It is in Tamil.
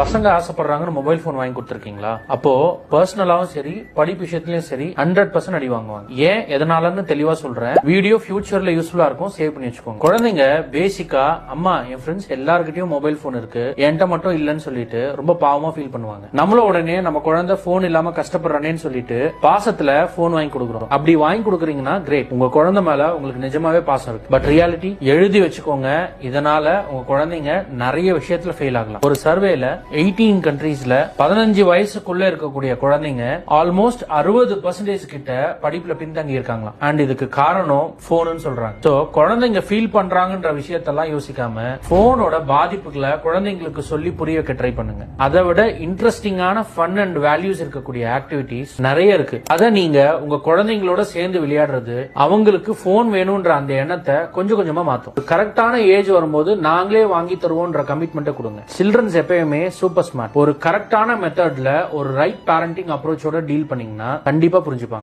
பசங்க ஆசைப்படுறாங்கன்னு மொபைல் போன் வாங்கி கொடுத்துருக்கீங்களா? அப்போ பர்சனலாவும் சரி படிப்பு விஷயத்திலயும் சரி 100% அடி வாங்குவாங்க. ஏன் எதனாலன்னு தெளிவா சொல்றேன். வீடியோ ஃபியூச்சர்ல யூஸ்ஃபுல்லா இருக்கும், சேவ் பண்ணி வச்சுக்கோங்க. குழந்தைங்க பேசிக்கா அம்மா என் ஃப்ரெண்ட்ஸ் எல்லார்கிட்டயும் மொபைல் போன் இருக்கு, என்கிட்ட மட்டும் இல்லன்னு சொல்லிட்டு ரொம்ப பாவமா ஃபீல் பண்ணுவாங்க. நம்மள உடனே நம்ம குழந்தை போன் இல்லாம கஷ்டப்படுறானேன்னு சொல்லிட்டு பாசத்துல போன் வாங்கி கொடுக்குறோம். அப்படி வாங்கி கொடுக்குறீங்கன்னா கிரேட், உங்க குழந்தை மேல உங்களுக்கு நிஜமாவே பாசம் இருக்கு. பட் ரியாலிட்டி எழுதி வச்சுக்கோங்க, இதனால உங்க குழந்தைங்க நிறைய விஷயத்துல ஃபெயில் ஆகலாம். ஒரு சர்வேல 18 கண்ட்ரீஸ்ல 15 வயசுக்குள்ள இருக்கக்கூடிய குழந்தைங்க ஆல்மோஸ்ட் 60% கிட்ட படிப்புல பின்தங்கி இருக்காங்களா. அண்ட் இதுக்கு காரணம் போன் சொல்றாங்க. சோ குழந்தைங்க ஃபீல் பண்றாங்கன்ற விஷயத்தெல்லாம் யோசிக்காம போனோட பாதிப்புகளை குழந்தைங்களுக்கு சொல்லி புரிய வைக்க ட்ரை பண்ணுங்க. அதை விட இன்ட்ரெஸ்டிங்கான ஃபன் அண்ட் வேல்யூஸ் இருக்கக்கூடிய ஆக்டிவிட்டிஸ் நிறைய இருக்கு. அதை நீங்க உங்க குழந்தைங்களோட சேர்ந்து விளையாடுறது அவங்களுக்கு போன் வேணும்ன்ற அந்த எண்ணத்தை கொஞ்சம் கொஞ்சமா மாத்தும். கரெக்டான ஏஜ் வரும்போது நாங்களே வாங்கி தருவோம்ன்ற கமிட்மெண்ட் கொடுங்க. சில்ட்ரன்ஸ் எப்பயுமே சூப்பர் ஸ்மார்ட். ஒரு கரெக்டான மெத்தட்ல ஒரு ரைட் பேரண்டிங் அப்ரோச்சோட டீல் பண்ணீங்கன்னா கண்டிப்பா புரிஞ்சுப்பாங்க.